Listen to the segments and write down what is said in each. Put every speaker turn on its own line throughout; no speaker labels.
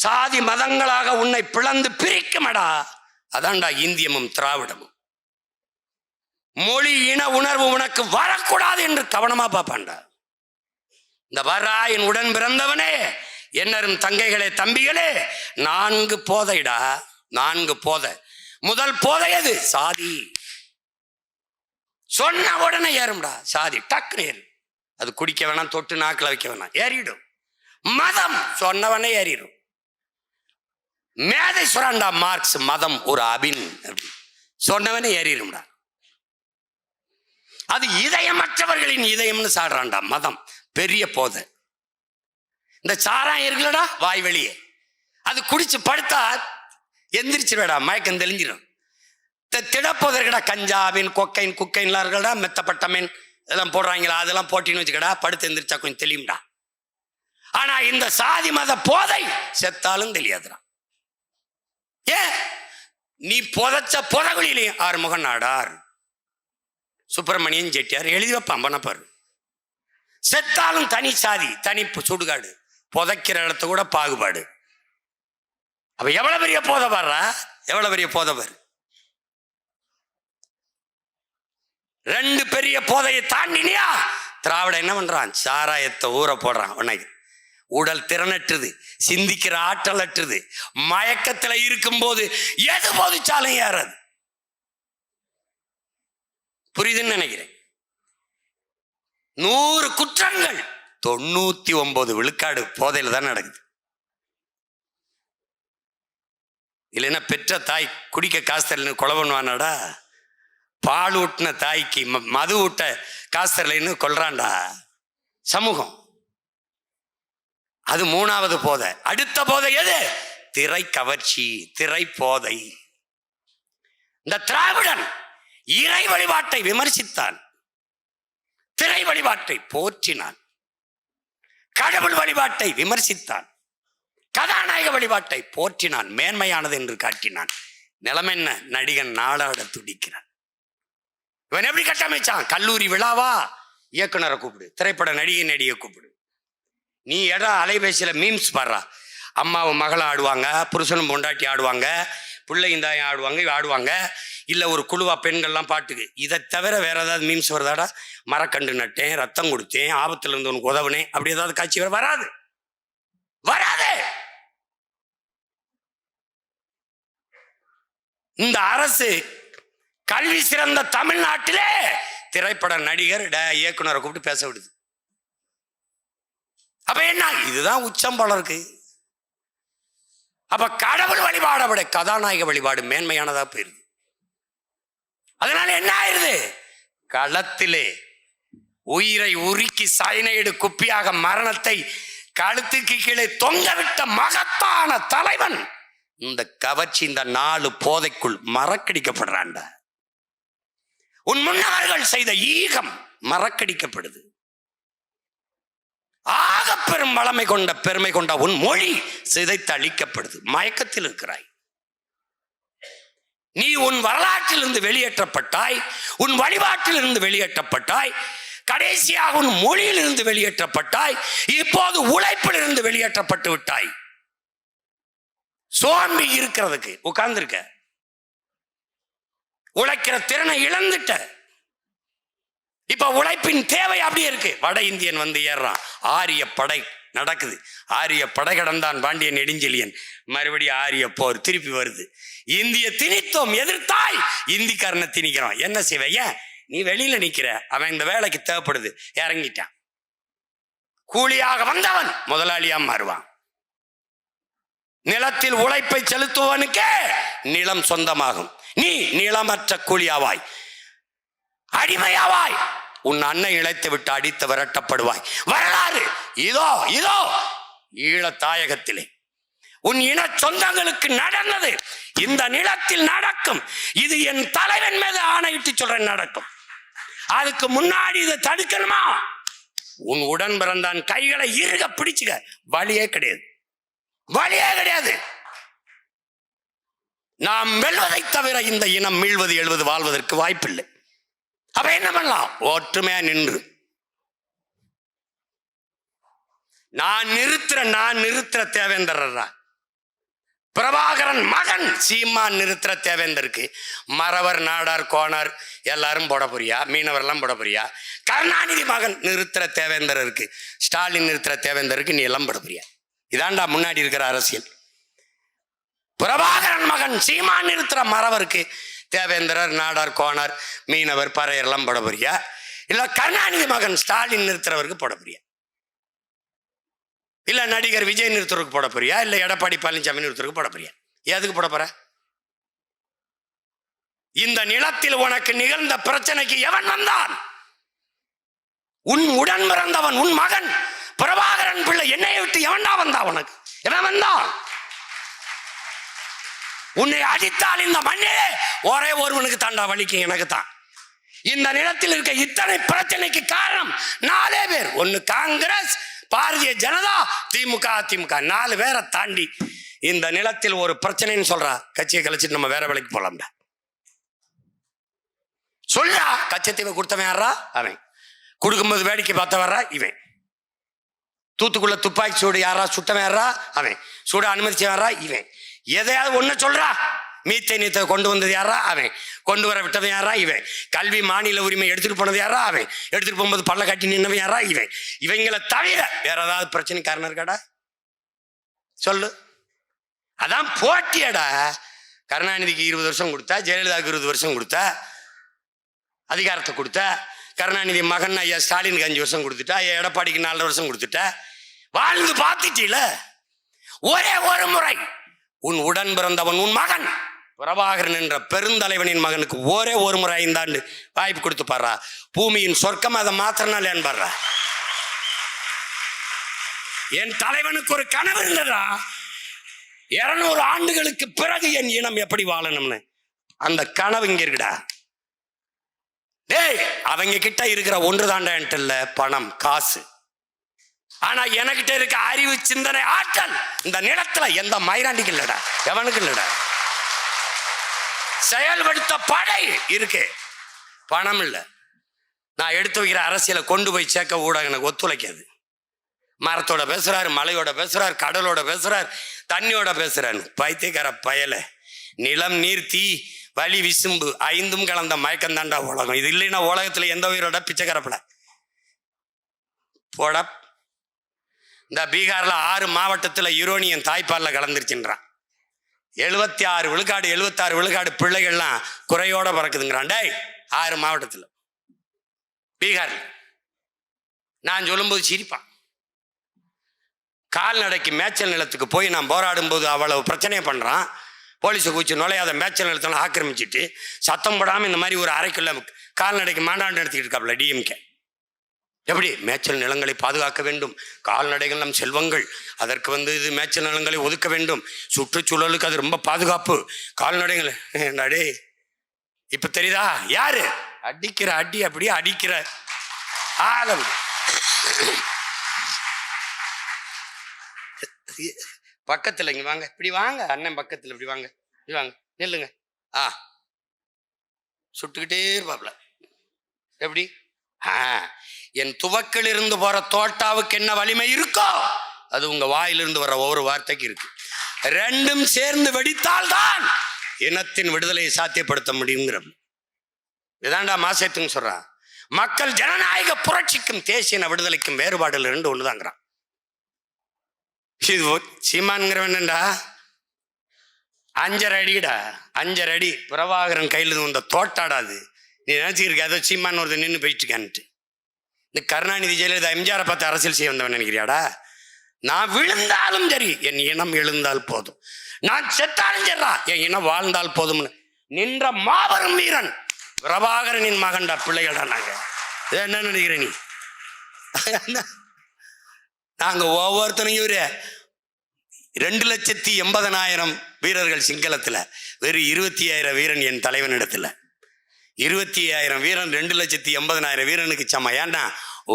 சாதி மதங்களாக உன்னை பிளந்து பிரிக்குமடா. அதான்டா இந்தியமும் திராவிடமும். மொழி இன உணர்வு உனக்கு வரக்கூடாது என்று கவனமா பார்ப்பான்டா. இந்த வரா என் உடன் பிறந்தவனே, என்னரும் தங்கைகளே தம்பிகளே, 4 போதைடா, 4 போதை. முதல் போதை எது? சாதி. சொன்ன உடனே ஏறும்டா சாதி, டக்குன்னு ஏறு. அது குடிக்க வேணாம், தொட்டு நாக்கில் வைக்க வேணாம், ஏறிடும். மதம் சொன்னவனே ஏறிடும். மேதை சொல்றான்டா மார்க்ஸ், மதம் ஒரு அபின் சொன்னவனே ஏறிடும்டா. அது இதயமற்றவர்களின் இதயம்னு சாடுறான்டா மதம். பெரிய போதை. இந்த சாராயம் இருக்குல்லடா வாய் வெளியே, அது குடிச்சு படுத்தா எந்திரிச்சிருவேடா, மயக்கம் தெளிஞ்சிடும். திடப்போதற்கடா கஞ்சாவின் கொக்கைன் குக்கைன்லாம் இருக்கடா, மெத்தப்பட்டமீன் இதெல்லாம் போடுறாங்களா, அதெல்லாம் போட்டின்னு வச்சுக்கடா, படுத்து எந்திரிச்சா கொஞ்சம் தெளியும்டா. ஆனா இந்த சாதி மத போதை செத்தாலும் தெரியாதுடா. ஏன்? நீ புதைச்ச புதகுலிலையும் ஆறுமுக நாடார், சுப்பிரமணியன் செட்டியார் எழுதி வைப்பான் பண்ணப்பாரு. செத்தாலும் தனி சாதி, தனி சுடுகாடு, புதைக்கிற இடத்த கூட பாகுபாடு. அப்ப எவ்வளவு பெரிய போதை பாடுறா, எவ்வளவு பெரிய போதை பாரு. 2 பெரிய போதையை தாண்டினியா, திராவிட என்ன பண்றான்? சாராயத்தை ஊற போடுறான். உனக்கு உடல் திறனற்றுது, சிந்திக்கிற ஆற்றல் அற்றுது, மயக்கத்துல இருக்கும் போது எது போதிச்சாலும் ஏறாது. புரியுதுன்னு நினைக்கிறேன். 100 குற்றங்கள் 99 விழுக்காடு போதையில தான் நடக்குது. இல்லைன்னா பெற்ற தாய் குடிக்க காசு தரலன்னு கொலை பண்ணுவானாடா. பால் ஊட்டின தாய்க்கு மது ஊட்ட காசு தரலைன்னு கொல்றான்டா சமூகம். அது 3வது போதை. அடுத்த போதை எது? திரை கவர்ச்சி, திரை போதை. இந்த திராவிடன் இறை வழிபாட்டை விமர்சித்தான், திரை வழிபாட்டை போற்றினான். கடவுள் வழிபாட்டை விமர்சித்தான், கதாநாயக வழிபாட்டை போற்றினான், மேன்மையானது என்று காட்டினான். நிலைமை என்ன? நடிகன் நாடாட துடிக்கிறான். இவன் எப்படி கட்டமைச்சான்? கல்லூரி விழாவா, இயக்குனரை கூப்பிடு, திரைப்பட நடிகை கூப்பிடு. நீ அலைபேசியில மீம்ஸ் பாடுறா. அம்மாவும் மகளும் ஆடுவாங்க, புருஷனும் பொண்டாட்டி ஆடுவாங்க, பிள்ளையும் தாயும் ஆடுவாங்க. இல்லை ஒரு குழுவா பெண்கள்லாம் பாட்டுக்கு. இதை தவிர வேற ஏதாவது மீம்ஸ் வருதாடா? மரக்கண்டு நட்டேன், ரத்தம் கொடுத்தேன், ஆபத்துல இருந்து உனக்கு உதவுனேன், அப்படி ஏதாவது காட்சி வராது, வராது. இந்த அரசு கல்வி சிறந்த தமிழ்நாட்டிலே திரைப்பட நடிகர் இயக்குனரை கூப்பிட்டு பேச விடுது. அப்ப என்ன? இதுதான் உச்சம் போல இருக்கு. அப்ப கடவுள் வழிபாடை விட கதாநாயக வழிபாடு மேன்மையானதா போயிருது. அதனால என்ன ஆயிருது? களத்திலே உயிரை உருக்கி சயனைடு குப்பியாக மரணத்தை கழுத்துக்கு கீழே தொங்கவிட்ட மகத்தான தலைவன் இந்த கவர்ச்சி, இந்த 4 போதைக்குள் மறக்கடிக்கப்படுறான்டா. உன் முன்னவர்கள் செய்த ஈகம் மறக்கடிக்கப்படுது. ஆக பெரும் வளமை கொண்ட பெருமை கொண்ட உன் மொழி சிதைத்து அழிக்கப்படுது. மயக்கத்தில் இருக்கிறாய் நீ. உன் வரலாற்றில் இருந்து வெளியேற்றப்பட்டாய், உன் வழிபாட்டில் இருந்து வெளியேற்றப்பட்டாய், கடைசியாக உன் மொழியில் இருந்து வெளியேற்றப்பட்டாய், இப்போது உழைப்பில் இருந்து வெளியேற்றப்பட்டு விட்டாய். சோம்பி இருக்கிறதுக்கு உட்கார்ந்துருக்க, உழைக்கிற திறனை இழந்துட்ட. இப்ப உழைப்பின் தேவை அப்படியே இருக்கு. வட இந்தியன் வந்து ஏறான், ஆரிய படை நடக்குது, ஆரிய படை கடந்தான் பாண்டியன் நெடுஞ்செழியன், மறுபடியும் ஆரிய போர் திருப்பி வருது. இந்திய திணித்தோம், எதிர்த்தாய், இந்திக்காரனை திணிக்கிறான். என்ன செய்வைய? நீ வெளியில நிக்கிற, அவன் இந்த வேலைக்கு தேவைப்படுது, இறங்கிட்டான். கூலியாக வந்தவன் முதலாளியா மாறுவான். நிலத்தில் உழைப்பை செலுத்துவனுக்கே நிலம் சொந்தமாகும். நீ நிலமற்ற கூலியாவாய், அடிமையாவாய். உன் அன்னை இழைத்து விட்டு அடித்து விரட்டப்படுவாய். வரலாறு இதோ இதோ ஈழ தாயகத்திலே உன் இன சொந்தங்களுக்கு நடந்தது இந்த நிலத்தில் நடக்கும். இது என் தலைவன் மீது ஆணையிட்டு சொல்றேன், நடக்கும். அதுக்கு முன்னாடி இதை தடுக்கணுமா? உன் உடன் பிறந்தான் கைகளை இறுக பிடிச்சுக்க. வழியே கிடையாது, வழியே கிடையாது. நாம் வெல்வதை தவிர இந்த இனம் மீள்வது, எழுவது, வாழ்வதற்கு வாய்ப்பில்லை. அப்ப என்ன பண்ணலாம்? ஒற்றுமையா நின்று நான் நிறுத்துற தேவேந்திரா, பிரபாகரன் மகன் சீமான் நிறுத்துற தேவேந்தருக்கு மறவர் நாடார் கோணார் எல்லாரும் போட போறியா? மீனவர்லாம் போட போறியா? கருணாநிதி மகன் நிறுத்துற தேவேந்தருக்கு, ஸ்டாலின் நிறுத்துற தேவேந்தருக்கு நீ எல்லாம் போட போறியா? இதாண்டா முன்னாடி இருக்கிற அரசியல். பிரபாகரன் மகன் சீமான் நிறுத்துற மறவருக்கு தேவேந்திரர் நாடார் கோணார் மீனவர் பறையர் எல்லாம் போட போறியா? இல்ல கருணாநிதி மகன் ஸ்டாலின் நிறுத்துறவருக்கு போட போறியா? இல்ல நடிகர் விஜய் நிறுத்துறதுக்கு போட போறியா? இல்ல எடப்பாடி பழனிசாமி நிறுத்துறதுக்கு போட போறியா? எதுக்கு போட போற? இந்த நிலத்தில் உனக்கு நிகழ்ந்த பிரச்சனைக்கு எவன் வந்தான்? உன் உடன் பிறந்தவன், உன் மகன் பிரபாகரன் பிள்ளை. என்னைய விட்டு எவன்டா வந்தா? உனக்கு எவன் வந்தான்? உன்னை அடித்தால் இந்த மண்ணிலே ஒரே ஒருவனுக்கு தாண்டா வலிக்கும், எனக்கு தான். இந்த நிலத்தில் இருக்க இத்தனை பிரச்சனைக்கு காரணம் 4 பேர். ஒன்னு காங்கிரஸ், பாரதிய ஜனதா, திமுக, அதிமுக. 4 பேரை தாண்டி இந்த நிலத்தில் ஒரு பிரச்சனைன்னு சொல்றா, கட்சியை கழிச்சிட்டு நம்ம வேற வேலைக்கு போலாம்டா. சொல்றா, கச்சத்தீவை கொடுத்தவன் யாரா? அவன். கொடுக்கும்போது வேடிக்கை பார்த்த வர்றா இவன். தூத்துக்குள்ள துப்பாக்கி சூடு யாரா சுட்டவன் யாரா? அவன். சூட அனுமதிச்சவன் யாரா? இவன். எதையாவது ஒண்ணு சொல்றா. மீத்தேனியத்தை கொண்டு வந்தது யாரா? அவன். கொண்டு வர விட்டவன் யாரா? இவன். கல்வி மாநில உரிமை எடுத்துட்டு போனது யாரா? அவன். எடுத்துட்டு போகும்போது பல்ல காட்டி நின்னவன் யாரா? இவன். இவங்களை தவிர வேற ஏதாவது பிரச்சனை காரணம் இருக்காடா? சொல்லு. அதான் போட்டியடா. கருணாநிதிக்கு 20 வருஷம் கொடுத்தா, ஜெயலலிதாவுக்கு 20 வருஷம் கொடுத்தா, அதிகாரத்தை கொடுத்த. கருணாநிதி மகன் ஐயா ஸ்டாலினுக்கு 5 வருஷம் கொடுத்துட்டா, ஐயா எடப்பாடிக்கு 4 வருஷம் கொடுத்துட்டா. வாழ்ந்து பார்த்துட்டீல. ஒரே ஒரு முறை உன் உடன் பிறந்தவன், உன் மகன் பிரபாகரன் என்ற பெருந்தலைவனின் மகனுக்கு ஒரே ஒரு முறை 5 ஆண்டு வாய்ப்பு கொடுத்து பாரா. பூமியின் சொர்க்கம் அதை மாத்திரனால என்பாரா? என் தலைவனுக்கு ஒரு கனவு இருந்ததா, 200 ஆண்டுகளுக்கு பிறகு என் இனம் எப்படி வாழணும்னு. அந்த கனவு இங்க இருக்குடா. டேய், அவங்க கிட்ட இருக்கிற ஒன்று தாண்டா என்கிட்ட இல்ல பணம் காசு. ஆனா எனக்கிட்ட இருக்க அறிவு, சிந்தனை, ஆற்றல் இந்த நிலத்துல எந்த மயிராண்டிக்கு இல்லடா, எவனுக்கு இல்லடா. செயல்படுத்த படை இருக்கு, பணம் இல்ல. நான் எடுத்து வைக்கிற அரசியலை கொண்டு போய் சேர்க்க ஊடகம் எனக்கு ஒத்துழைக்காது. மரத்தோட பேசுறாரு, மலையோட பேசுறாரு, கடலோட பேசுறாரு, தண்ணியோட பேசுறாரு. பைத்தியக்கார பயல. நிலம், நீர், தீ, வலி, விசும்பு 5ம் கலந்த மயக்கம் தாண்டா உலகம். இது இல்லைன்னா உலகத்துல எந்த உயிரோட பிச்சைக்காரப்பட போட. இந்த பீகார்ல 6 மாவட்டத்துல யுரோனியம் தாய்ப்பால்ல கலந்துருச்சுன்றான். 76 விழுக்காடு 76 விழுக்காடு பிள்ளைகள்லாம் குறையோட பிறக்குதுங்கிறான். டேய், 6 மாவட்டத்துல பீகார்ல. நான் சொல்லும்போது சிரிப்பான். கால்நடைக்கு மேய்ச்சல் நிலத்துக்கு போய் நான் போராடும் போது அவ்வளவு பிரச்சனையை பண்றான். போலீஸை கூச்சி நுழையாத மேய்ச்சல் நிலத்தெல்லாம் ஆக்கிரமிச்சிட்டு சத்தம் போடாமல் இந்த மாதிரி ஒரு அறைக்குள்ள கால்நடைக்கு மாண்டாண்டு நடத்திக்கிட்டு இருக்காப்புல டிஎம்கே. எப்படி? மேய்ச்சல் நிலங்களை பாதுகாக்க வேண்டும், கால்நடைகள் நம் செல்வங்கள், அதற்கு இது மேய்ச்சல் நிலங்களை ஒதுக்க வேண்டும், சுற்றுச்சூழலுக்கு அது ரொம்ப பாதுகாப்பு, கால்நடைகள். டே, இப்ப தெரியுதா யாரு அடிக்கிற அடி? அப்படியே அடிக்கிற ஆளவு. பக்கத்துல இங்க வாங்க, இப்படி வாங்க அண்ணன், பக்கத்துல இப்படி வாங்க, இப்படி வாங்க, நில்லுங்க. சுட்டுக்கிட்டே இருப்பாப்ல. எப்படி? என் துவக்கில் இருந்து போற தோட்டாவுக்கு என்ன வலிமை இருக்கோ அது உங்க வாயிலிருந்து வர ஒவ்வொரு வார்த்தைக்கு இருக்கு. 2ம் சேர்ந்து வெடித்தால் தான் இனத்தின் விடுதலையை சாத்தியப்படுத்த முடியுங்கிற. இதாண்டா மாசேத்துங்க சொல்றான். மக்கள் ஜனநாயக புரட்சிக்கும் தேசிய விடுதலைக்கும் வேறுபாடுல 2 ஒண்ணுதாங்கிறான். சீமான்ங்கிறவன் என்னடா 5.5 அடிடா, 5.5 அடி பிரபாகரன் கையில் வந்த தோட்டாடாது. நீ நினைச்சிருக்க ஏதோ சீமான் ஒருத்தர் நின்று போயிட்டு இருக்கான்ட்டு. இந்த கருணாநிதி ஜெயலலிதா எம்ஜிஆரை பார்த்து அரசியல் செய்ய வந்தவன் நினைக்கிறியாடா? நான் விழுந்தாலும் சரி என் இனம் எழுந்தால் போதும், நான் செத்தாலும் சரிடா என் இனம் வாழ்ந்தால் போதும்னு நின்ற மாபெரும் வீரன் பிரபாகரனின் மகன்டா பிள்ளைகள்டா. நாங்க என்ன நினைக்கிற நீ? நாங்க ஒவ்வொருத்தனையும் 2,80,000 வீரர்கள் சிங்களத்துல, வெறும் 25,000 வீரன் என் தலைவனிடத்துல. 25,000 வீரன் 2,80,000 வீரனுக்கு சமம். ஏன்னா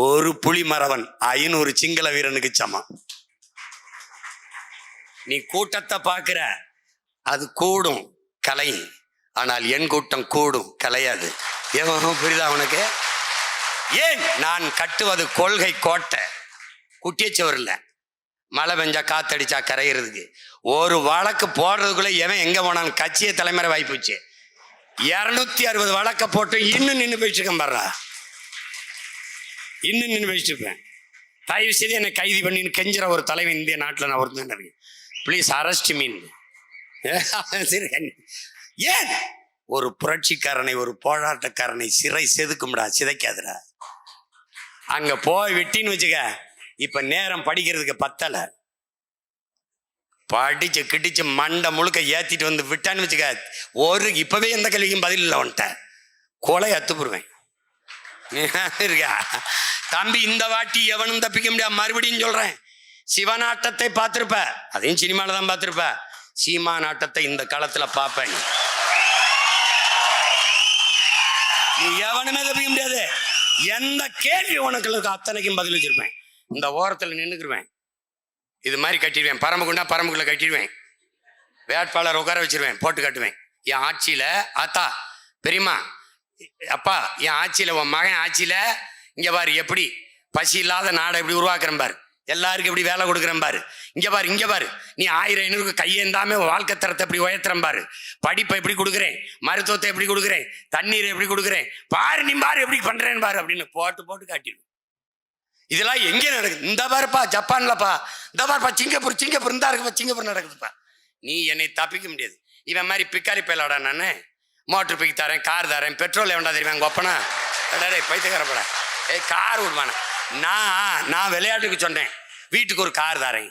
ஒரு புலி மறவன் 500 சிங்கள வீரனுக்கு சமம். நீ கூட்டத்தை பார்க்கிற, அது கூடும் கலை, ஆனால் என் கூட்டம் கூடும் கலையாது. புரியுதா உனக்கு? ஏன் நான் கட்டுவது கொள்கை கோட்டை, குட்டியச்சவர் இல்லை, மழை பெஞ்சா காத்தடிச்சா கரையிறதுக்கு. ஒரு வழக்கு போடுறதுக்குள்ள எவன் எங்க போனாலும் கட்சியை தலைமுறை வாய்ப்புச்சு. 260 வழக்க போட்டு இன்னும் நின்று போயிட்டு பாடுறா, இன்னும் நின்று போயிட்டு இருப்பேன். தயவு செய்து என்னை கைது பண்ணின்னு கெஞ்சுற ஒரு தலைவன் இந்திய நாட்டில் நான் ஒருத்தன் இருக்கேன். ப்ளீஸ் அரெஸ்ட் மீன். ஏன் ஒரு புரட்சிக்காரனை, ஒரு போராட்டக்காரனை சிறை செதுக்கும்டா, சிதைக்காதுடா. அங்க போய் விட்டின்னு வச்சுக்க, இப்ப நேரம் படிக்கிறதுக்கு பத்தல, படிச்சு கிடிச்சு மண்டை முழுக்க ஏத்திட்டு வந்து விட்டான்னு வச்சுக்க, இப்பவே எந்த கேள்விக்கும் பதில் இல்லை வந்துட்ட, கொலை அத்துப்புருவேன் இருக்கா தம்பி. இந்த வாட்டி எவனும் தப்பிக்க முடியாது. மறுபடியும் சொல்றேன், சிவநாட்டத்தை பார்த்திருப்ப, அதையும் சினிமால தான் பார்த்திருப்ப, சீமா நாட்டத்தை இந்த காலத்துல பார்ப்பேன். நீ எவனுமே தப்பிக்க முடியாது. எந்த கேள்வி உனக்கு அத்தனைக்கும் பதில் வச்சிருப்பேன். இந்த ஓரத்தில் நின்றுக்குருவேன், இது மாதிரி கட்டிடுவேன், பரம்புக்குண்டா பரம்புக்குள்ள கட்டிடுவேன், வேட்பாளர் உட்கார வச்சிருவேன், போட்டு கட்டுவேன். என் ஆட்சியில ஆத்தா பெரியம்மா அப்பா, என் ஆட்சியில உன் மகன் ஆட்சியில இங்க பாரு எப்படி பசி இல்லாத நாடை எப்படி உருவாக்குறேன் பாரு, எல்லாருக்கும் எப்படி வேலை கொடுக்குறேன் பாரு, இங்க பாரு இங்க பாரு, நீ 1000-500 கையேந்தாம வாழ்க்கை தரத்தை எப்படி உயர்த்துறேன் பாரு, படிப்பை எப்படி கொடுக்குறேன், மருத்துவத்தை எப்படி கொடுக்குறேன், தண்ணீரை எப்படி கொடுக்குறேன் பாரு, நீ பாரு எப்படி பண்றேன்னு பாரு அப்படின்னு போட்டு போட்டு காட்டிடுவேன். இதெல்லாம் எங்கே நடக்குது? இந்த பாருப்பா ஜப்பான்லப்பா, இந்த பாருப்பா சிங்கப்பூர், சிங்கப்பூர் இந்த இருக்குப்பா, சிங்கப்பூர் நடக்குதுப்பா. நீ என்னை தப்பிக்க முடியாது. இவன் மாதிரி பிக்காரி பயலாடா நான், மோட்டர் பிக்கு தரேன், கார் தரேன், பெட்ரோல் எவன்டா தெரியுமா எங்க ஒப்பனா பைத்தியக்காரப்படா, கார் விடுவானே. நான் விளையாட்டுக்கு சொன்னேன் வீட்டுக்கு ஒரு கார் தரேன்,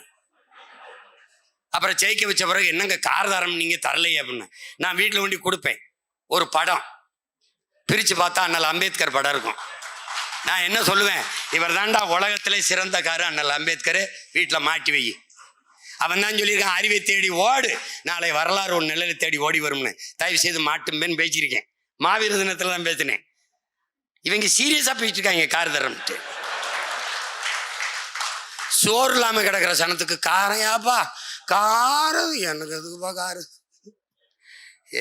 அப்புறம் ஜெயிக்க வச்ச பிறகு என்னங்க கார் தரம் நீங்க தரலையே அப்படின்னு நான் வீட்டில் கொண்டு கொடுப்பேன். ஒரு படம் பிரிச்சு பார்த்தா அண்ணல் அம்பேத்கர் படம் இருக்கும். நான் என்ன சொல்லுவேன், இவர் தாண்டா உலகத்திலே சிறந்த காரு அண்ணல் அம்பேத்கர், வீட்டில் மாட்டி வை. அவன் தான் சொல்லியிருக்கான், அறிவை தேடி ஓடு, நாளை வரலாறு ஒரு நிலையில தேடி ஓடி வரும்னு. தயவு செய்து மாட்டும்பேன்னு பேசியிருக்கேன். மாவீர தினத்துல தான் பேசினேன். இவங்க சீரியஸா பேசிட்டு இருக்காங்க கார் தரம்ட்டு. சோறு இல்லாம கிடக்கிற சனத்துக்கு காரையாப்பா, காரு எனக்கு எதுக்குப்பா காரு,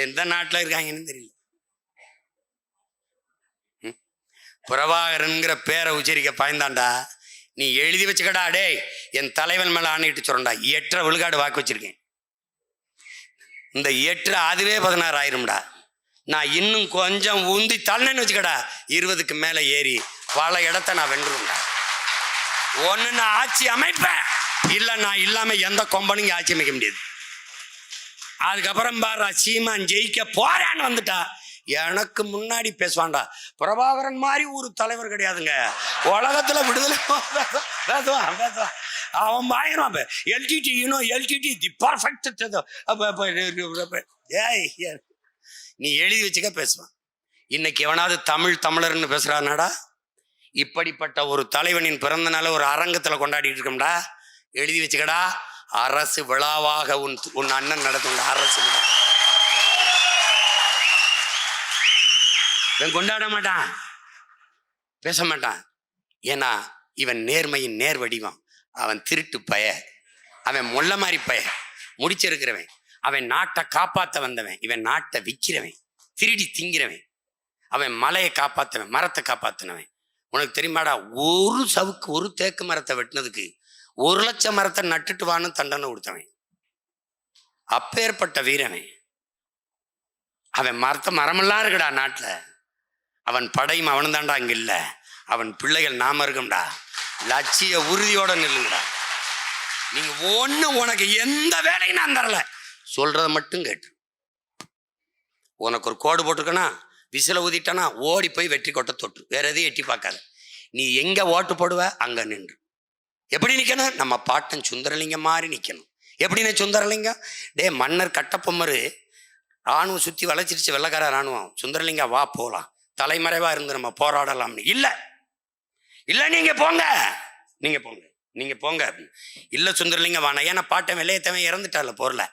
எந்த நாட்டில் இருக்காங்கன்னு தெரியல. பிரபாகரன்கிற பேரை உச்சரிக்க பாய்ந்தாண்டா, நீ எழுதி வச்சுக்கடா டே, என் தலைவன் மேல ஆணையிட்டு சொல்றா, 8 விழுக்காடு வாக்கு வச்சிருக்கேன். இந்த 8 அதுவே 16 ஆயிரும்டா. நான் இன்னும் கொஞ்சம் உந்தி தள்ளனு வச்சுக்கடா, 20க்கு மேல ஏறி பல இடத்த நான் வென்றுவேன்டா. ஒன்னு நான் ஆட்சி அமைப்பேன், இல்ல நான் இல்லாம எந்த கொம்பனுங்க ஆட்சி அமைக்க முடியாது. அதுக்கப்புறம் பாரு சீமான் ஜெயிக்க போறான்னு வந்துட்டா, எனக்கு முன்னாடி பேசுவான்டா, பிரபாகரன் மாதிரி ஒரு தலைவர் கிடையாதுங்க உலகத்துல, விடுதலை பேசுவான் பேசுவான், அவன் பயங்கரம். எல்டிடி எல்டிடி தி பர்ஃபெக்ட். நீ எழுதி வச்சுக்க பேசுவான். இன்னைக்கு எவனாவது தமிழர்னு பேசுறானாடா? இப்படிப்பட்ட ஒரு தலைவனின் பிறந்த நாள ஒரு அரங்கத்துல கொண்டாடிட்டு இருக்கோம்டா, எழுதி வச்சுக்கடா. அரசு விழாவாக உன் அண்ணன் நடத்துங்க அரசு விழா. இவன் கொண்டாட மாட்டான், பேச மாட்டான். ஏன்னா இவன் நேர்மையின் நேர் வடிவம். அவன் திருட்டு பய, அவன் முள்ள மாதிரி பய, முடிச்சிருக்கிறவன். அவன் நாட்டை காப்பாற்ற வந்தவன், இவன் நாட்டை விற்கிறவன், திருடி திங்கிறவன். அவன் மலையை காப்பாற்றவன், மரத்தை காப்பாற்றினவன். உனக்கு தெரியுமாடா, ஒரு சவுக்கு ஒரு தேக்கு மரத்தை வெட்டினதுக்கு 1 லட்சம் மரத்தை நட்டுட்டு வான்னு தண்டனை கொடுத்தவன். அப்பேற்பட்ட வீரவன். அவன் மரமெல்லாம் இருக்குடா நாட்டில். அவன் படையும் அவனு தாண்டா அங்க இல்ல, அவன் பிள்ளைகள் நாம இருக்கோம்டா. லட்சிய உறுதியோட நில்லுங்கடா. நீங்க ஒண்ணு, உனக்கு எந்த வேலையும் நான் தரல, சொல்றத மட்டும் கேட்டு. உனக்கு ஒரு கோடு போட்டிருக்கனா, விசில ஊதிட்டானா ஓடி போய் வெற்றி கொட்ட தொட்டு, வேற எதையும் எட்டி பார்க்காத. நீ எங்க ஓட்டு போடுவ அங்க நின்று. எப்படி நிக்கணும்? நம்ம பாட்டன் சுந்தரலிங்கம் மாதிரி நிக்கணும். எப்படின்னு சுந்தரலிங்கம்? டே மன்னர் கட்டப்பொம்மரு ராணுவம் சுத்தி வளைச்சிருச்சு, வெள்ளக்கார ராணுவம். சுந்தரலிங்கம் வா போலாம், தலைமறைவா இருந்து நம்ம போராடலாம்னு. இல்ல இல்ல நீங்க போங்க, நீங்க போங்க, நீங்க போங்க. இல்ல சுந்தரலிங்கம் வானா, ஏன்னா பாட்டன் வெள்ளையத்தவன் இறந்துட்டால போர்ல,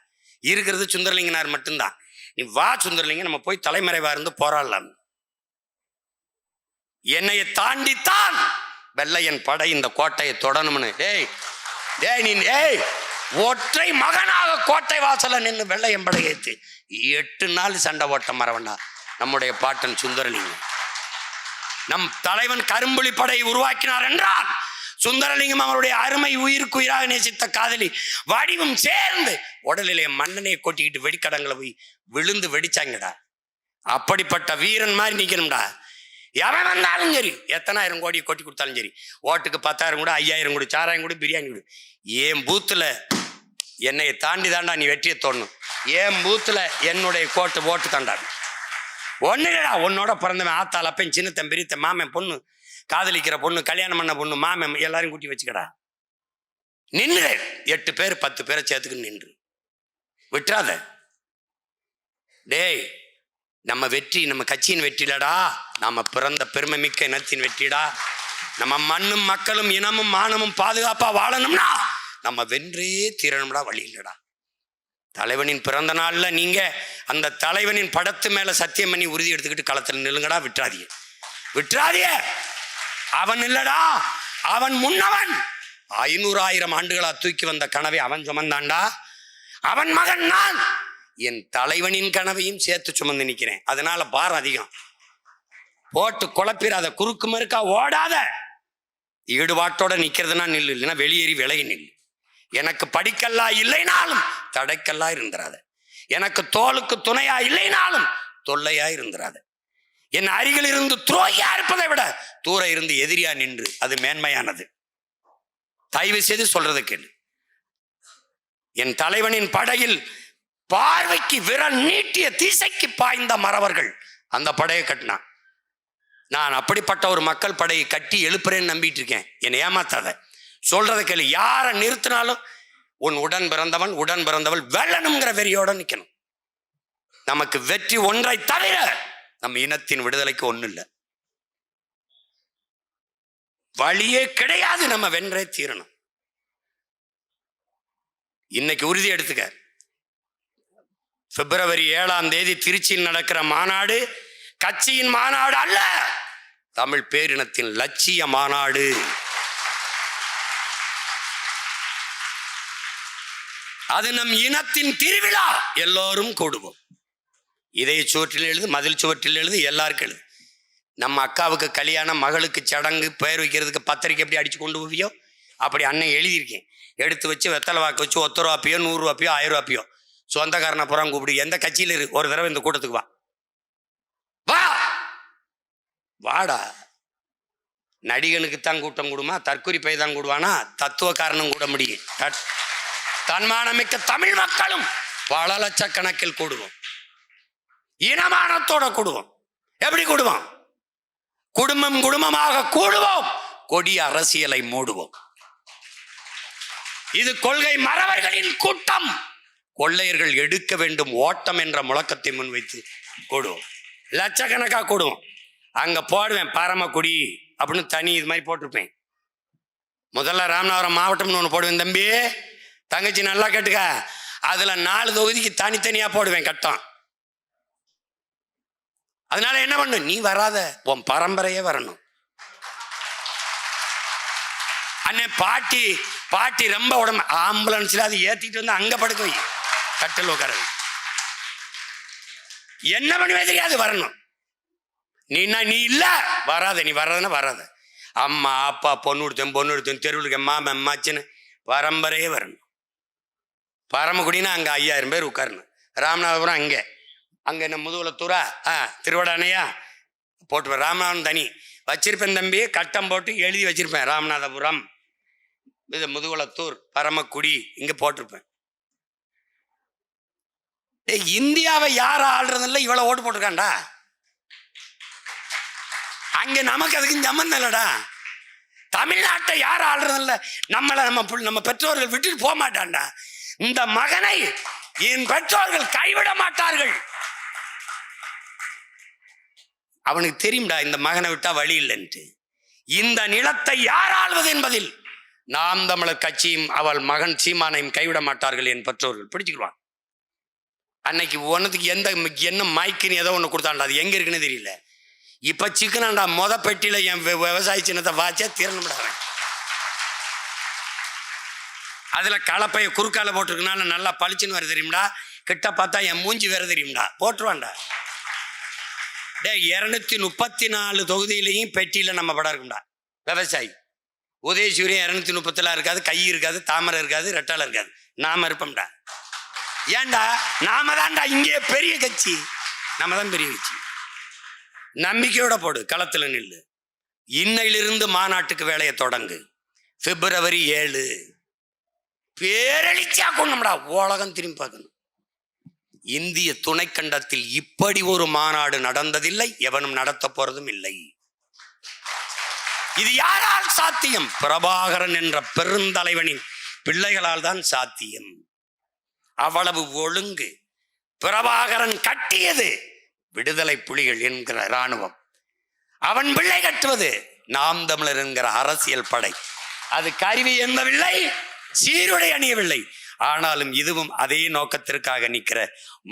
இருக்கிறது சுந்தரலிங்கனார் மட்டும்தான். நீ வா சுந்தரலிங்கம், நம்ம போய் தலைமறைவா இருந்து போராடலாம். என்னைய தாண்டித்தான் வெள்ளையன் படை இந்த கோட்டையை தொடணும்னு. டேய் டேய் நீ டேய் ஒற்றை மகனாக கோட்டை வாசல நின்று வெள்ளையன் படை ஏற்றி 8 நாள் சண்டை ஓட்ட மறவண்டா நம்முடைய பாட்டன் சுந்தரலிங்கம். நம் தலைவன் கரும்புலி படை உருவாக்கினார் என்றால் சுந்தரலிங்கம் அவருடைய அருமை உயிருக்குயிராக நேசித்த காதலி வடிவும் சேர்ந்து உடலிலே மண்ணெண்ணையை கொட்டிக்கிட்டு வெடிக்கடங்களை போய் விழுந்து வெடிச்சாங்கடா. அப்படிப்பட்ட வீரன் மாதிரி நிக்கணும்டா. எவன் வந்தாலும் சரி, எத்தனாயிரம் கோடியை கொட்டி கொடுத்தாலும் சரி, ஓட்டுக்கு 10,000 கூட 5,000 கூட சாராயம் கூட பிரியாணி கொடு. என் பூத்துல என்னை தாண்டி தாண்டா நீ வெற்றியை தோணும். என் பூத்துல என்னுடைய ஓட்டு தாண்டா. ஒண்ணு இல்லடா, உன்னோட பிறந்தவன் ஆத்தாள் அப்பன் சின்னத்தன் பெரியத்தன் மாமன் பொண்ணு காதலிக்கிற பொண்ணு கல்யாணம் பண்ண பொண்ணு மாமன் எல்லாரும் கூட்டி வச்சுக்கடா. நின்று 8 பேர் 10 பேரை சேர்த்துக்கு நின்று விட்டுறாத. டேய், நம்ம வெற்றி நம்ம கட்சியின் வெற்றிலடா, நம்ம பிறந்த பெருமை மிக்க இனத்தின் வெற்றிடா. நம்ம மண்ணும் மக்களும் இனமும் மானமும் பாதுகாப்பா வாழணும்னா நம்ம வென்றே தீரணும்டா, வழி இல்லடா. தலைவனின் பிறந்த நாள்ல நீங்க அந்த தலைவனின் படத்து மேல சத்தியம் பண்ணி உறுதி எடுத்துக்கிட்டு களத்துல நில்லுங்கடா. விட்டுறாதிய. அவன் இல்லடா, அவன் முன்னவன். 500,000 ஆண்டுகளா தூக்கி வந்த கனவை அவன் சுமந்தாண்டா. அவன் மகன் நான். என் தலைவனின் கனவையும் சேர்த்து சுமந்து நிற்கிறேன். அதனால பாரம் அதிகம். போட்டு குழப்பிடாத, குறுக்கு மறுக்கா ஓடாத. ஈடுபாட்டோட நிக்கிறதுனா நில்லு, இல்லைன்னா வெளியேறி விலகி நில்லு. எனக்கு படிக்கல்லா இல்லைனாலும் தடைக்கல்லா இருந்துராத. எனக்கு தோளுக்கு துணையா இல்லைனாலும் தொல்லையா இருந்துராத. என் அருகில் இருந்து துரோகியா இருப்பதை விட தூர இருந்து எதிரியா நின்று அது மேன்மையானது. தயவு செய்து சொல்றது கேளு. என் தலைவனின் படையில் பார்வைக்கு விரல் நீட்டிய திசைக்கு பாய்ந்த மறவர்கள் அந்த படையை கட்டினான். நான் அப்படிப்பட்ட ஒரு மக்கள் படையை கட்டி எழுப்புறேன்னு நம்பிட்டு இருக்கேன். என்னை ஏமாத்தாத, சொல்றதை கேளு. யாரை நிறுத்தினாலும் உன் உடன் பிறந்தவள் வெல்லணுங்கிற வெறியோட நிக்கணும். நமக்கு வெற்றி ஒன்றை தவிர நம்ம இனத்தின் விடுதலைக்கு ஒண்ணு இல்லை, வழியே கிடையாது. நம்ம வென்றே தீரணும். இன்னைக்கு உறுதி எடுத்துக்க. பிப்ரவரி 7ஆம் தேதி திருச்சியில் நடக்கிற மாநாடு கட்சியின் மாநாடு அல்ல, தமிழ் பேரினத்தின் லட்சிய மாநாடு. அது நம் இனத்தின் திருவிழா. எல்லோரும் கூடுவோம். இதய சுவற்றில் எழுது, மதில் சுவற்றில் எழுது, எல்லாருக்கும் எழுது. நம்ம அக்காவுக்கு கல்யாணம், மகளுக்கு சடங்கு, பெயர் வைக்கிறதுக்கு பத்திரிக்கை எப்படி அடிச்சு கொண்டு போவியோ அப்படி அண்ணன் எழுதியிருக்கேன். எடுத்து வச்சு வெத்தலை வாக்கு வச்சு 10 ரூபாப்பியோ 100 ரூபாப்பியோ 1000 ரூபாப்பியோ சொந்தக்காரனை புறம் கூப்பிடு. எந்த கட்சியில் இரு, ஒரு தடவை இந்த கூட்டத்துக்கு வா. வாடா. நடிகனுக்குத்தான் கூட்டம் கூடுமா, தற்கொலை பை தான் கூடுவானா, தத்துவ காரணம் கூட முடியும். தன்மானமிக்க தமிழ் மக்களும் பல லட்சக்கணக்கில் கூடுவோம். இனமானத்தோட கூடுவோம். எப்படி கூடுவோம்? குடும்பம் குடும்பமாக கூடுவோம். கொடிய அரசியலை மூடுவோம். இது கொள்கை மறவர்களின் கூட்டம். கொள்ளையர்கள் எடுக்க வேண்டும் ஓட்டம் என்ற முழக்கத்தை முன்வைத்து கூடுவோம். லட்சக்கணக்கா கூடுவோம். அங்க போடுவேன் பரமக்குடி அப்படின்னு தனி இது மாதிரி போட்டிருப்பேன். முதல்ல ராமநாதபுரம் மாவட்டம்னு ஒன்று போடுவேன். தம்பி தங்கச்சி நல்லா கேட்டுக்க, அதுல 4 தொகுதிக்கு தனித்தனியா போடுவேன் கட்டம். அதனால என்ன பண்ணு, நீ வராத, உன் பரம்பரையே வரணும். அண்ணே பாட்டி ரொம்ப உடம்பு, ஆம்புலன்ஸ்ல அது ஏத்திட்டு வந்து அங்க படுக்க வை, கட்டில் உட்கார. என்ன பண்ணுவே தெரியாது, வரணும். நீ இல்ல வராத, நீ வர்றதுன்னா வராத. அம்மா அப்பா பொண்ணு எடுத்தேன் தெருவுக்கு மாமன் மச்சின்னு பரம்பரையே வரணும். பரமக்குடினா அங்கே 5000 பேர் உட்காரணும். ராமநாதபுரம் அங்கே என்ன முதுகுலத்தூரா திருவடானையா போட்டு ராமநாதபுரம் தனி வச்சிருப்பேன் தம்பி. கட்டம் போட்டு எழுதி வச்சிருப்பேன். ராமநாதபுரம் இது முதுகுலத்தூர் பரமக்குடி இங்கே போட்டிருப்பேன். இந்தியாவை யார் ஆள்றதில்ல, இவ்வளோ ஓட்டு போட்டிருக்காண்டா. அங்கே நமக்கு அதுக்கு சம்மந்தம் இல்லடா. தமிழ்நாட்டை யார் ஆள்றதில்ல, நம்ம பெற்றோர்கள் விட்டுட்டு போக மாட்டான்டா. இந்த மகனை என் பெற்றோர்கள் கைவிட மாட்டார்கள். அவனுக்கு தெரியும்டா இந்த மகனை விட்டா வழி இல்லைன்ட்டு. இந்த நிலத்தை யார் ஆள்வது என்பதில் நாம் தமிழர் கட்சியும் அவள் மகன் சீமானையும் கைவிட மாட்டார்கள் என் பெற்றோர்கள். பிடிச்சுக்குவான். அன்னைக்கு ஒன்னதுக்கு என்ன மைக்குன்னு ஏதோ ஒன்று கொடுத்தாண்டா, அது எங்க இருக்குன்னு தெரியல. இப்ப சிக்கனாண்டா பெட்டியில என் விவசாய சின்னத்தை வாச்சா திறனுடாவேன். அதுல கலப்பைய குறுக்கால போட்டிருக்கனால நல்லா பளிச்சுன்னு வேற தெரியும்டா. கிட்ட பார்த்தா என் மூஞ்சி வேற தெரியும்டா. போட்டுருவான்டா. 234 தொகுதியிலையும் பெட்டியில நம்ம படம் இருக்கும்டா. விவசாயி உதயசூரியன் 236 இருக்காது, கை இருக்காது, தாமரை இருக்காது, ரெட்டால இருக்காது. நாம இருப்போம்டா. ஏன்டா? நாம தான்டா இங்கே பெரிய கட்சி. நாம தான் பெரிய கட்சி. நம்பிக்கையோட போடு, களத்துல நில்லு. இன்னையிலிருந்து மாநாட்டுக்கு வேலையை தொடங்கு. February 7 பேரழிச்சா கொண்டோம்டா. உலகம் திரும்பி பார்க்கணும். இந்திய துணைக்கண்டத்தில் இப்படி ஒரு மாநாடு நடந்ததில்லை, எவனும் நடத்த போறதும் இல்லை. இது யாரால் சாத்தியம்? பிரபாகரன் என்ற பெருந்தலைவனின் பிள்ளைகளால் தான் சாத்தியம். அவ்வளவு ஒழுங்கு. பிரபாகரன் கட்டியது விடுதலை புலிகள் என்கிற இராணுவம். அவன் பிள்ளை கட்டுவது நாம் தமிழர் என்கிற அரசியல் படை. அது கருவி எந்தவில்லை, சீருடை அணியவில்லை. ஆனாலும் இதுவும் அதே நோக்கத்திற்காக நிற்கிற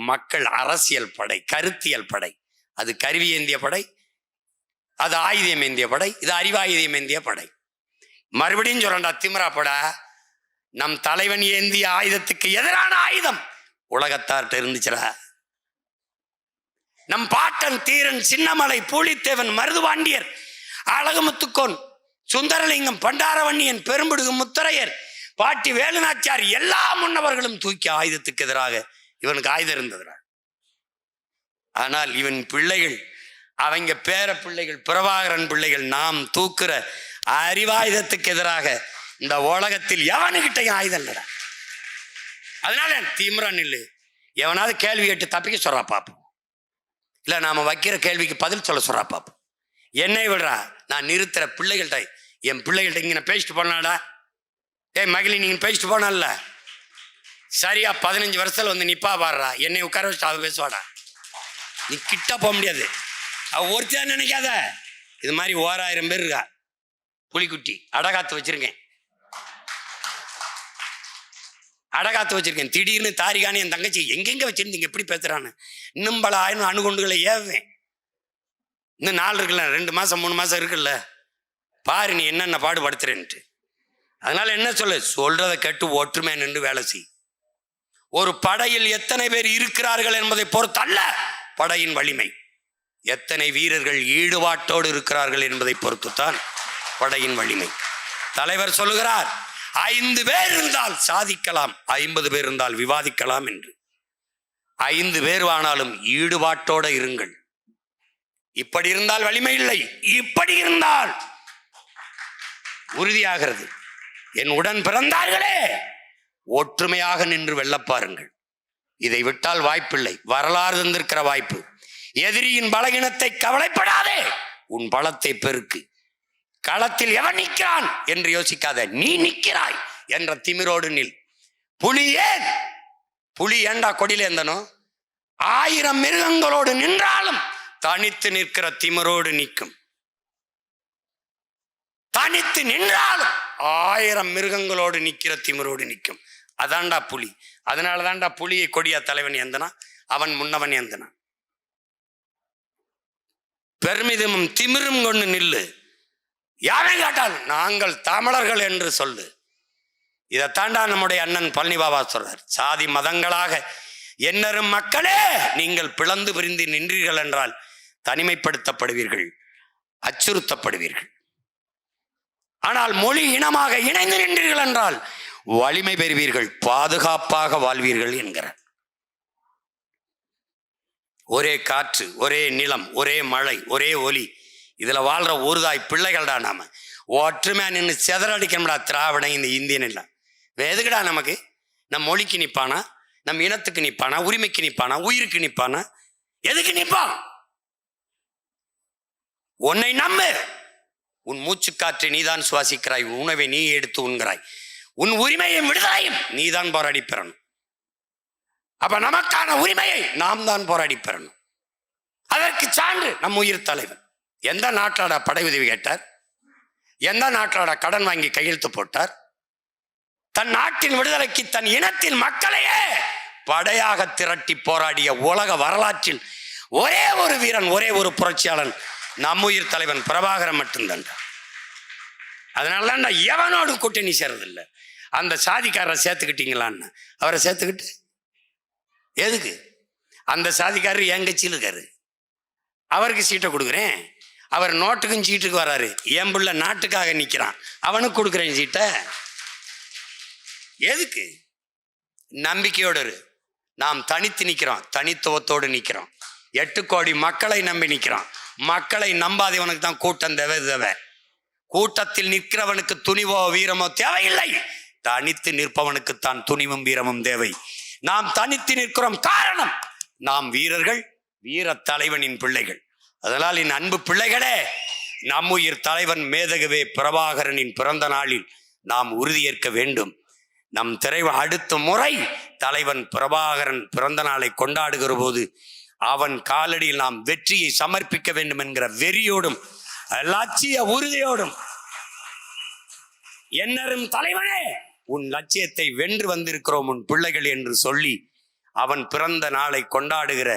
மக்கள் அரசியல் படை, கருத்தியல் படை. அது கருவி ஏந்திய படை, அது ஆயுதம் ஏந்திய படை, இது அறிவாயுதம் ஏந்திய படை. மறுபடியும் சொல்றா, திமிரா படா. நம் தலைவன் ஏந்திய ஆயுதத்துக்கு எதிரான ஆயுதம் உலகத்தார்ட்ட இருந்துச்சுடா. நம் பாட்டன் தீரன் சின்னமலை, பூலித்தேவன், மருதுபாண்டியர், அழகுமுத்துக்கோன், சுந்தரலிங்கம், பண்டாரவன்னியன், பெரும்பிடுகு முத்தரையர், பாட்டி வேலுநாச்சியார் எல்லா முன்னவர்களும் தூக்கி ஆயுதத்துக்கு எதிராக இவனுக்கு ஆயுதம் இருந்ததுடா. ஆனால் இவன் பிள்ளைகள், அவங்க பேர பிள்ளைகள், பிரபாகரன் பிள்ளைகள், நாம் தூக்குற அறிவாயுதத்துக்கு எதிராக இந்த உலகத்தில் எவனுக்கிட்டையும் ஆயுதம் இல்லடா. அதனால தீவிரம் இல்லை. எவனாவது கேள்வி கேட்டு தப்பிக்க சொல்றா பாப்போம், இல்லை நாம வைக்கிற கேள்விக்கு பதில் சொல்ல சொல்றா பாப்போம். என்னை விடுறா, நான் நிறுத்துற பிள்ளைகள்கிட்ட, என் பிள்ளைகள்கிட்ட இங்கே பேசிட்டு போனாடா. ஏய் மகிழி, நீங்க பேசிட்டு போனல சரியா 15 வருஷத்துல வந்து நிப்பா பாடுறா. என்னை உட்கார வச்சு அவ பேசுவாடா. நீ கிட்ட போக முடியாது. அவ ஒருத்தா நினைக்காத. இது மாதிரி 1000 பேர் இருக்கா. புலிக்குட்டி அடகாத்து வச்சிருக்கேன், அடகாத்து வச்சிருக்கேன். திடீர்னு தாரிகானி என் தங்கச்சி எங்கெங்க வச்சிருந்தீங்க எப்படி பேசுறான்னு இன்னும் பல 1000 அணுகுண்டுகளை ஏவுவேன். இன்னும் 4 இருக்குல்ல, 2 மாசம் 3 மாசம் இருக்குல்ல, பாரு நீ என்னென்ன பாடுபடுத்துறேன்ட்டு. அதனால என்ன சொல்றதை கேட்டு ஒற்றுமை நின்று வேலை செய். ஒரு படையில் எத்தனை பேர் இருக்கிறார்கள் என்பதை பொறுத்தல்ல படையின் வலிமை, எத்தனை வீரர்கள் ஈடுபாட்டோடு இருக்கிறார்கள் என்பதை பொறுத்துத்தான் படையின் வலிமை. தலைவர் சொல்லுகிறார், 5 பேர் இருந்தால் சாதிக்கலாம், 50 பேர் இருந்தால் விவாதிக்கலாம் என்று. 5 பேர் ஆனாலும் ஈடுபாட்டோடு இருங்கள். இப்படி இருந்தால் வலிமை இல்லை, இப்படி இருந்தால் உறுதியாகிறது. என் உடன் பிறந்தார்களே, ஒற்றுமையாக நின்று வெல்லப்பாருங்கள். இதை விட்டால் வாய்ப்பில்லை. வரலாறு தந்திருக்கிற வாய்ப்பு. எதிரியின் பலகீனத்தை கவலைப்படாதே, உன் பலத்தை பெருக்கு. களத்தில் எவன் நிற்கிறான் என்று யோசிக்காத, நீ நிற்கிறாய் என்ற திமிரோடு நில். புலி ஏன்? புலி ஏண்டா கொடியில இருந்தனோ? 1000 மிருகங்களோடு நின்றாலும் தனித்து நிற்கிற திமிரோடு நிற்கும். தனித்து நின்றாலும் 1000 மிருகங்களோடு நிற்கிற திமிரோடு நிற்கும். அதான்டா புலி. அதனால தான்டா புலியை கொடியா தலைவன் ஏந்தனா, அவன் முன்னவன் ஏந்தனா. பெருமிதமும் திமிரும் கொண்டு நில்லு. யாரை கேட்டால் நாங்கள் தமிழர்கள் என்று சொல்லு. இதைத்தாண்டா நம்முடைய அண்ணன் பழனி பாபா சொல்றார். சாதி மதங்களாக எண்ணரும் மக்களே, நீங்கள் பிளந்து பிரிந்து நின்றீர்கள் என்றால் தனிமைப்படுத்தப்படுவீர்கள், அச்சுறுத்தப்படுவீர்கள். ஆனால் மொழி இனமாக இணைந்து நின்றீர்கள் என்றால் வலிமை பெறுவீர்கள், பாதுகாப்பாக வாழ்வீர்கள் என்கிறார். ஒரே காற்று, ஒரே நிலம், ஒரே மழை, ஒரே ஒலி, இதுல வாழ்ற ஒருதாய் பிள்ளைகள்டா. நாம ஒற்றுமையா நின்று செதறடிக்கணும்டா. திராவிடம் இந்த இந்தியன் எல்லாம் எதுக்குடா நமக்கு? நம் மொழிக்கு நிப்பானா, நம் இனத்துக்கு நிப்பானா, உரிமைக்கு நிப்பானா, உயிருக்கு நிப்பானா? எதுக்கு நிப்பான்? உன்னை நம்பு. உன் மூச்சு காற்றை நீதான் சுவாசிக்கிறாய், உணவை நீ எடுத்து உண்கிறாய், உன் உரிமையும் விடுதலையும் நீதான் போராடி பெறணும். அப்ப நமக்கான உரிமையை நாம் தான் போராடி பெறணும். அதற்கு சான்று நம் உயிர் தலைவர். எந்த நாட்டாட படை உதவி கேட்டார்? எந்த நாட்டாட கடன் வாங்கி கையெழுத்து போட்டார்? தன் நாட்டின் விடுதலைக்கு தன் இனத்தின் மக்களையே படையாக திரட்டி போராடிய உலக வரலாற்றில் ஒரே ஒரு வீரன், ஒரே ஒரு புரட்சியாளன் நம் உயிர் தலைவன் பிரபாகரன் மட்டும்தான். அதனாலதான் எவனோடு கூட்டணி சேர்றதில்லை. அந்த சாதிக்காரரை சேர்த்துக்கிட்டீங்களான்னு அவரை சேர்த்துக்கிட்டு எதுக்கு? அந்த சாதிக்காரர் என் கட்சியில் இருக்காரு, அவருக்கு சீட்டை கொடுக்குறேன். அவர் நோட்டுக்கும் சீட்டுக்கு வராரு. என் பிள்ளை நாட்டுக்காக நிற்கிறான், அவனுக்கு கொடுக்குறேன் சீட்டை. எதுக்கு? நம்பிக்கையோடு இரு. நாம் தனித்து நிற்கிறோம், தனித்துவத்தோடு நிற்கிறோம். 8 கோடி மக்களை நம்பி நிற்கிறோம். மக்களை நம்பாதவனுக்கு தான் கூட்டம் தேவை. கூட்டத்தில் நிற்கிறவனுக்கு துணிவோ வீரமோ தேவையில்லை. தனித்து நிற்பவனுக்குத்தான் துணிவும் வீரமும் தேவை. நாம் தனித்து நிற்கிறோம், காரணம் நாம் வீரர்கள், வீர தலைவனின் பிள்ளைகள். அதனால் என் அன்பு பிள்ளைகளே, நம்முயிர் தலைவன் மேதகவே பிரபாகரனின் பிறந்த நாளில் நாம் உறுதியேற்க வேண்டும். நம் அடுத்த முறை தலைவன் பிரபாகரன் பிறந்த நாளை கொண்டாடுகிற போது அவன் காலடியில் நாம் வெற்றியை சமர்ப்பிக்க வேண்டும் என்கிற வெறியோடும் லட்சிய உறுதியோடும், என்னரும் தலைவனே உன் லட்சியத்தை வென்று வந்திருக்கிறோம் உன் பிள்ளைகள் என்று சொல்லி அவன் பிறந்த நாளை கொண்டாடுகிற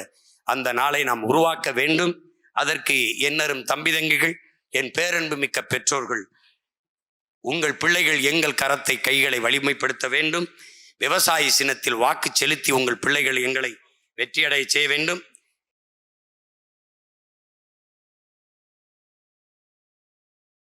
அந்த நாளை நாம் உருவாக்க வேண்டும். அதற்கு என்னரும் தம்பி தங்கிகள், என் பேரன்பு மிக்க பெற்றோர்கள், உங்கள் பிள்ளைகள் எங்கள் கரத்தை கைகளை வலிமைப்படுத்த வேண்டும். விவசாய சின்னத்தில் வாக்கு செலுத்தி உங்கள் பிள்ளைகள் எங்களை வெற்றியடைய செய்ய வேண்டும்.